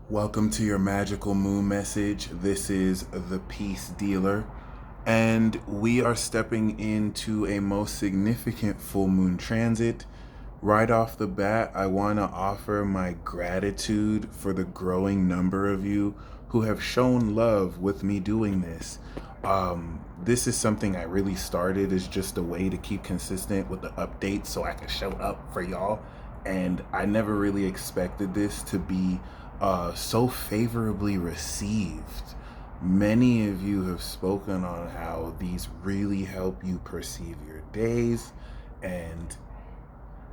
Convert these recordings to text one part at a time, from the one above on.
Welcome to your magical moon message. This is the Peace Dealer, and we are stepping into a most significant full moon transit. Right off the bat, I want to offer my gratitude for the growing number of you who have shown love with me doing this. This is something I really started as just a way to keep consistent with the updates so I can show up for y'all. And I never really expected this to be so favorably received. Many of you have spoken on how these really help you perceive your days, and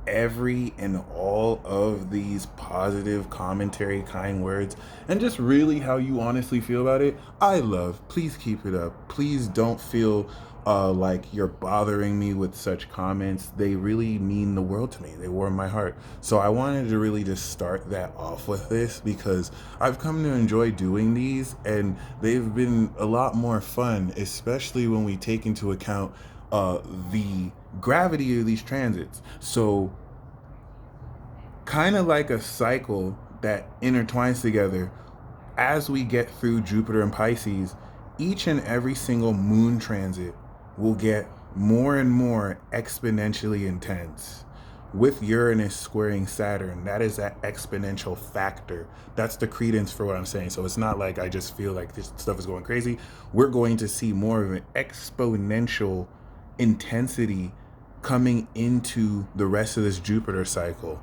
every and all of these positive commentary, kind words, and just really how you honestly feel about it, I love. Please keep it up. Please don't feel like you're bothering me with such comments. They really mean the world to me. They warm my heart. So I wanted to really just start that off with this because I've come to enjoy doing these, and they've been a lot more fun, especially when we take into account the gravity of these transits. So kind of like a cycle that intertwines together, as we get through Jupiter and Pisces, each and every single moon transit will get more and more exponentially intense. With Uranus squaring Saturn, that is that exponential factor. That's the credence for what I'm saying. So it's not like I just feel like this stuff is going crazy. We're going to see more of an exponential intensity coming into the rest of this Jupiter cycle.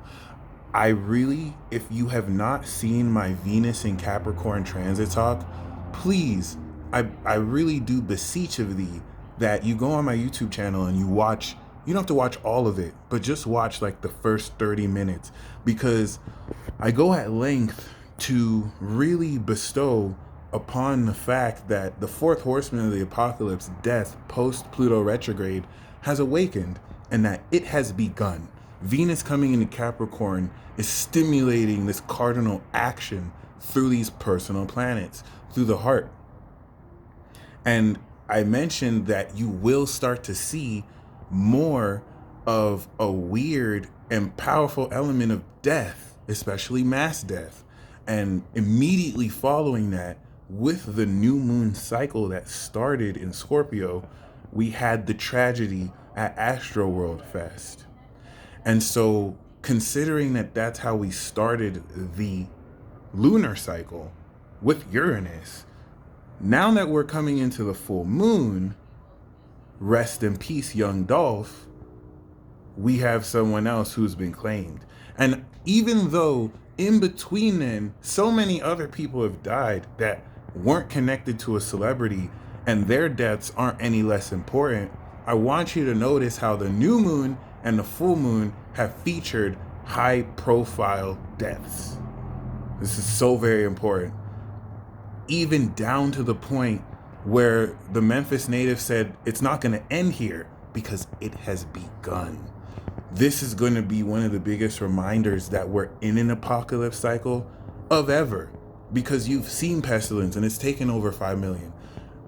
I really, if you have not seen my Venus in Capricorn transit talk, please, I really do beseech of thee that you go on my YouTube channel and you watch. You don't have to watch all of it, but just watch like the first 30 minutes, because I go at length to really bestow upon the fact that the fourth horseman of the apocalypse, death, post Pluto retrograde, has awakened, and that it has begun. Venus coming into Capricorn is stimulating this cardinal action through these personal planets, through the heart. And I mentioned that you will start to see more of a weird and powerful element of death, especially mass death. And immediately following that, with the new moon cycle that started in Scorpio, we had the tragedy at Astro World Fest. And so, considering that that's how we started the lunar cycle with Uranus, now that we're coming into the full moon, rest in peace, young Dolph, we have someone else who's been claimed. And even though in between then, so many other people have died that weren't connected to a celebrity, and their deaths aren't any less important, I want you to notice how the new moon and the full moon have featured high profile deaths. This is so very important. Even down to the point where the Memphis native said it's not going to end here because it has begun. This is going to be one of the biggest reminders that we're in an apocalypse cycle of ever, because you've seen pestilence and it's taken over 5 million.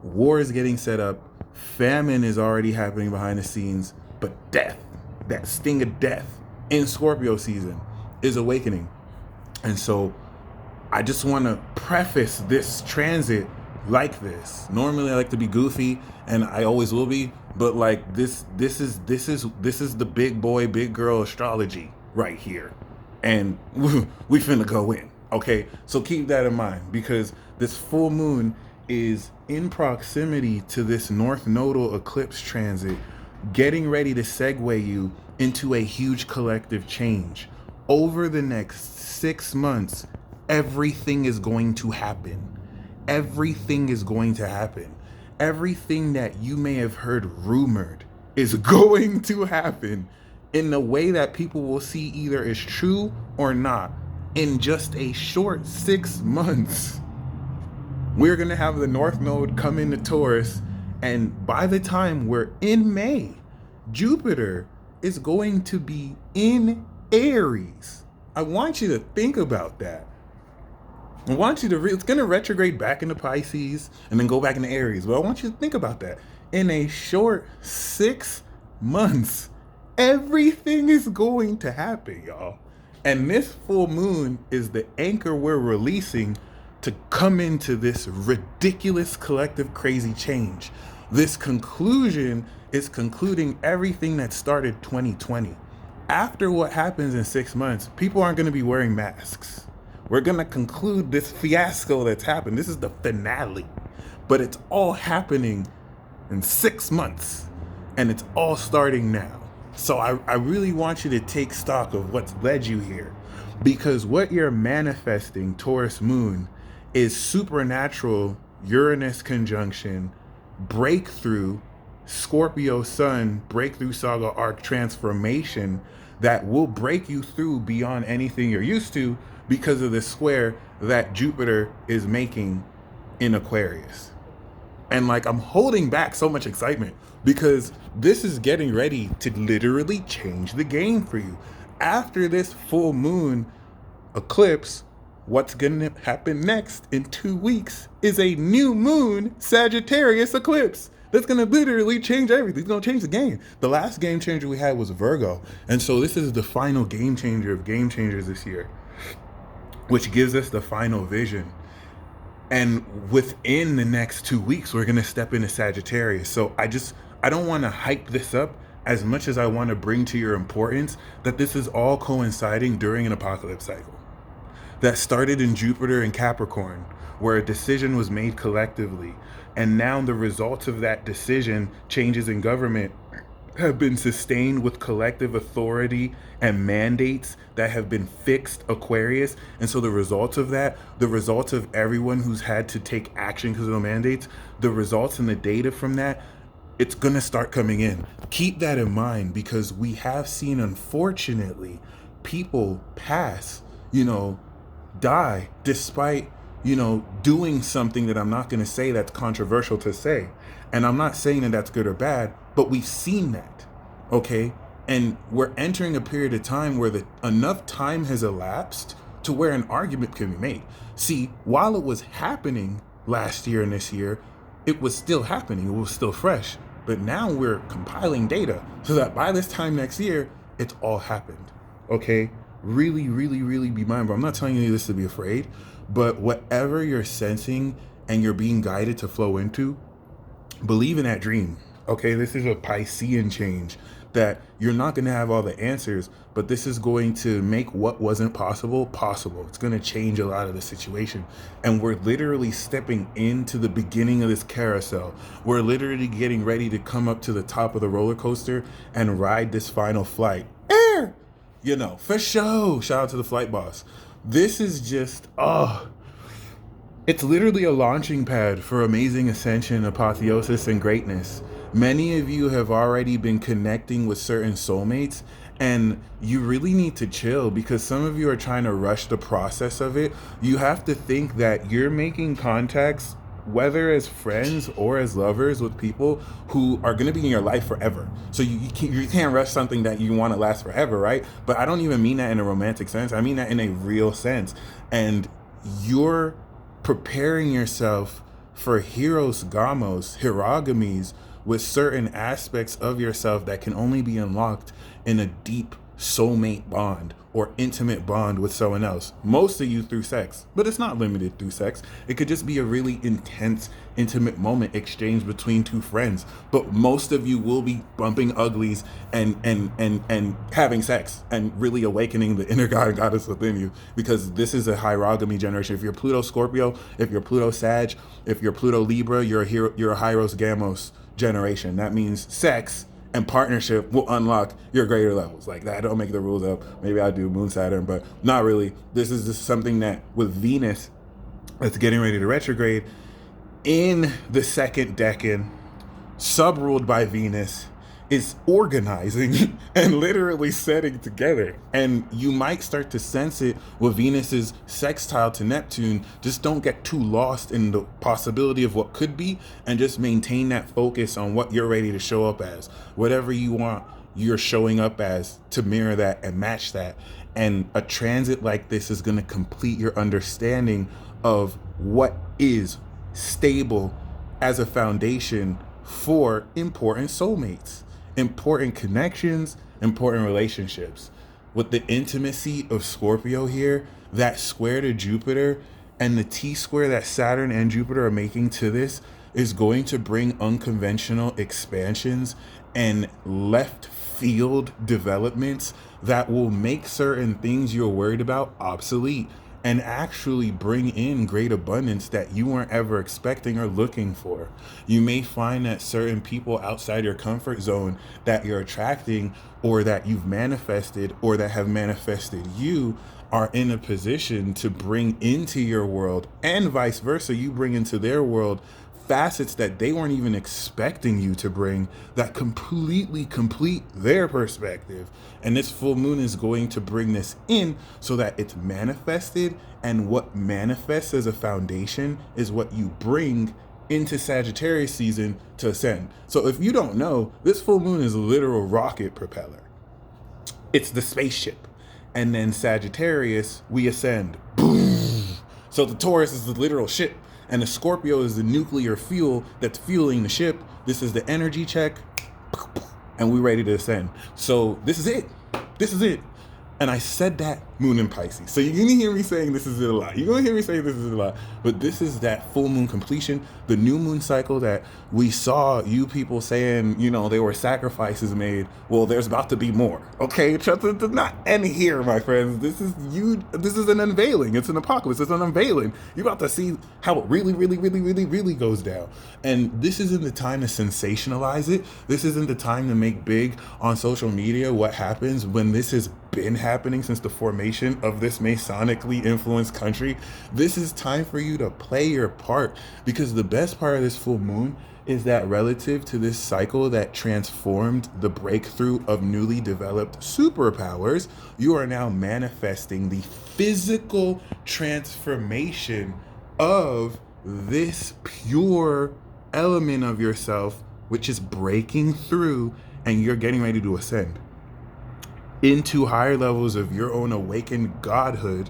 War is getting set up. Famine is already happening behind the scenes, but death, that sting of death in Scorpio season, is awakening. And so I just want to preface this transit like this. Normally I like to be goofy, and I always will be, but like this is the big boy, big girl astrology right here. And we finna go in. Okay? So keep that in mind, because this full moon is in proximity to this North Nodal eclipse transit, getting ready to segue you into a huge collective change. Over the next 6 months, everything is going to happen. Everything is going to happen. Everything that you may have heard rumored is going to happen in the way that people will see either as true or not in just a short 6 months. We're going to have the North Node come into Taurus, and by the time we're in May, Jupiter is going to be in Aries. I want you to think about that. I want you to, it's going to retrograde back into Pisces and then go back into Aries. But I want you to think about that. In a short 6 months, everything is going to happen, y'all. And this full moon is the anchor we're releasing to come into this ridiculous collective crazy change. This conclusion is concluding everything that started 2020. After what happens in 6 months, people aren't going to be wearing masks. We're going to conclude this fiasco that's happened. This is the finale. But it's all happening in 6 months. And it's all starting now. So I really want you to take stock of what's led you here. Because what you're manifesting, Taurus moon, is supernatural Uranus conjunction, breakthrough, Scorpio sun, breakthrough saga arc transformation that will break you through beyond anything you're used to because of the square that Jupiter is making in Aquarius. And like, I'm holding back so much excitement because this is getting ready to literally change the game for you. After this full moon eclipse, what's going to happen next in 2 weeks is a new moon Sagittarius eclipse. That's going to literally change everything. It's going to change the game. The last game changer we had was Virgo. And so this is the final game changer of game changers this year, which gives us the final vision. And within the next 2 weeks, we're going to step into Sagittarius. So I don't want to hype this up as much as I want to bring to your importance that this is all coinciding during an apocalypse cycle that started in Jupiter and Capricorn, where a decision was made collectively. And now the results of that decision, changes in government, have been sustained with collective authority and mandates that have been fixed, Aquarius. And so the results of that, the results of everyone who's had to take action because of the mandates, the results and the data from that, it's going to start coming in. Keep that in mind, because we have seen, unfortunately, people pass, die despite, doing something that I'm not going to say that's controversial to say. And I'm not saying that that's good or bad, but we've seen that, okay? And we're entering a period of time where enough time has elapsed to where an argument can be made. See, while it was happening last year and this year, it was still happening. It was still fresh. But now we're compiling data so that by this time next year, it's all happened, okay? Really, really, really be mindful. I'm not telling you this to be afraid, but whatever you're sensing and you're being guided to flow into, believe in that dream, okay? This is a Piscean change that you're not going to have all the answers, but this is going to make what wasn't possible possible. It's going to change a lot of the situation. And we're literally stepping into the beginning of this carousel. We're literally getting ready to come up to the top of the roller coaster and ride this final flight. Air! For show. Shout out to the flight boss. This is just, it's literally a launching pad for amazing ascension, apotheosis, and greatness. Many of you have already been connecting with certain soulmates, and you really need to chill because some of you are trying to rush the process of it. You have to think that you're making contacts, whether as friends or as lovers, with people who are going to be in your life forever. So you can't rush something that you want to last forever, right? But I don't even mean that in a romantic sense. I mean that in a real sense. And you're preparing yourself for hierogamies with certain aspects of yourself that can only be unlocked in a deep soulmate bond or intimate bond with someone else. Most of you through sex, but it's not limited through sex. It could just be a really intense, intimate moment exchanged between two friends. But most of you will be bumping uglies and having sex and really awakening the inner god and goddess within you, because this is a hierogamy generation. If you're Pluto Scorpio, if you're Pluto Sag, if you're Pluto Libra, you're a Hieros Gamos generation. That means sex and partnership will unlock your greater levels. Like that, I don't make the rules up. Maybe I do Moon Saturn, but not really. This is just something that with Venus that's getting ready to retrograde in the second decan, sub-ruled by Venus, is organizing and literally setting together. And you might start to sense it with Venus's sextile to Neptune. Just don't get too lost in the possibility of what could be, and just maintain that focus on what you're ready to show up as. Whatever you want, you're showing up as to mirror that and match that. And a transit like this is going to complete your understanding of what is stable as a foundation for important soulmates, important connections, important relationships. with the intimacy of Scorpio here, that square to Jupiter and the T square that Saturn and Jupiter are making to this is going to bring unconventional expansions and left field developments that will make certain things you're worried about obsolete and actually bring in great abundance that you weren't ever expecting or looking for. You may find that certain people outside your comfort zone that you're attracting or that you've manifested or that have manifested you are in a position to bring into your world, and vice versa, you bring into their world facets that they weren't even expecting you to bring that completely complete their perspective. And this full moon is going to bring this in so that it's manifested, and what manifests as a foundation is what you bring into Sagittarius season to ascend. So if you don't know, this full moon is a literal rocket propeller. It's the spaceship. And then Sagittarius, we ascend. Boom. So the Taurus is the literal ship, and the Scorpio is the nuclear fuel that's fueling the ship. This is the energy check, and we're ready to ascend. So this is it. This is it. And I said that moon in Pisces. So you're gonna hear me saying this is it a lot. You're gonna hear me saying this is it a lot. But this is that full moon completion, the new moon cycle that we saw you people saying, you know, there were sacrifices made. Well, there's about to be more. Okay, trust it does not end here, my friends. This is an unveiling. It's an apocalypse. It's an unveiling. You're about to see how it really goes down. And this isn't the time to sensationalize it. This isn't the time to make big on social media what happens when this has been happening since the formation of this Masonically influenced country. This is time for you to play your part, because the best part of this full moon is that relative to this cycle that transformed the breakthrough of newly developed superpowers, you are now manifesting the physical transformation of this pure element of yourself, which is breaking through, and you're getting ready to ascend into higher levels of your own awakened godhood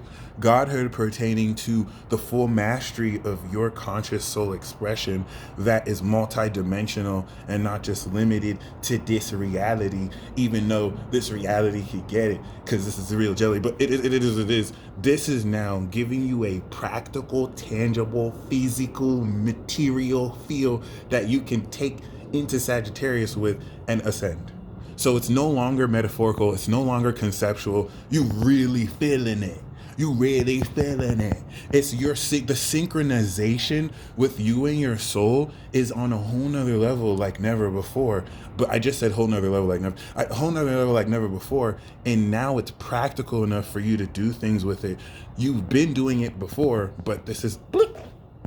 pertaining to the full mastery of your conscious soul expression that is multidimensional and not just limited to this reality, even though this reality could get it because this is the real jelly, but it is. This is now giving you a practical, tangible, physical, material feel that you can take into Sagittarius with and ascend. So it's no longer metaphorical. It's no longer conceptual. You really feeling it. You really feeling it. It's the synchronization with you and your soul is on a whole nother level like never before. But I just said whole nother level like never before. And now it's practical enough for you to do things with it. You've been doing it before, but this is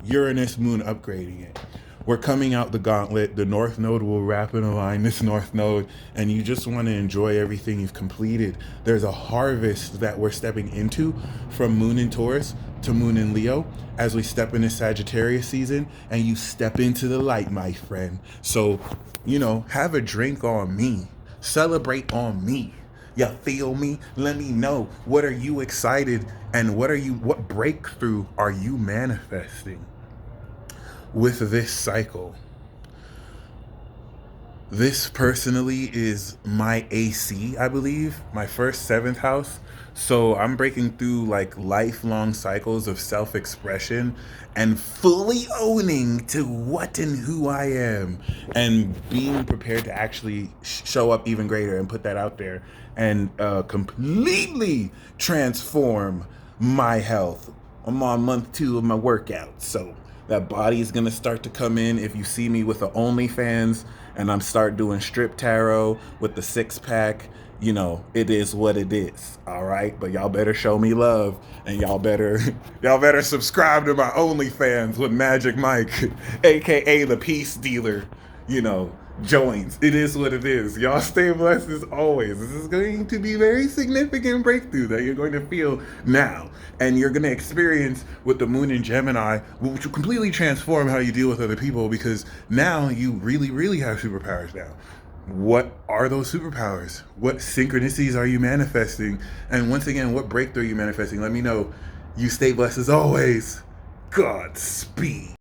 Uranus moon upgrading it. We're coming out the gauntlet. The North Node will wrap and align this North Node, and you just want to enjoy everything you've completed. There's a harvest that we're stepping into from Moon in Taurus to Moon in Leo as we step into Sagittarius season, and you step into the light, my friend. So, have a drink on me. Celebrate on me. You feel me? Let me know. What are you excited, and what breakthrough are you manifesting with this cycle? This personally is my AC, I believe, my first seventh house. So I'm breaking through like lifelong cycles of self-expression and fully owning to what and who I am, and being prepared to actually show up even greater and put that out there and completely transform my health. I'm on month 2 of my workout, so that body is gonna start to come in. If you see me with the OnlyFans and I'm start doing strip tarot with the 6-pack, it is what it is. All right, but y'all better show me love, and y'all better subscribe to my OnlyFans with Magic Mike, aka the Peace Dealer. Joins. It is what it is. Y'all stay blessed as always. This is going to be a very significant breakthrough that you're going to feel now, and you're going to experience with the moon in Gemini, which will completely transform how you deal with other people, because now you really have superpowers now. What are those superpowers? What synchronicities are you manifesting? And once again, what breakthrough are you manifesting? Let me know. You stay blessed as always. Godspeed.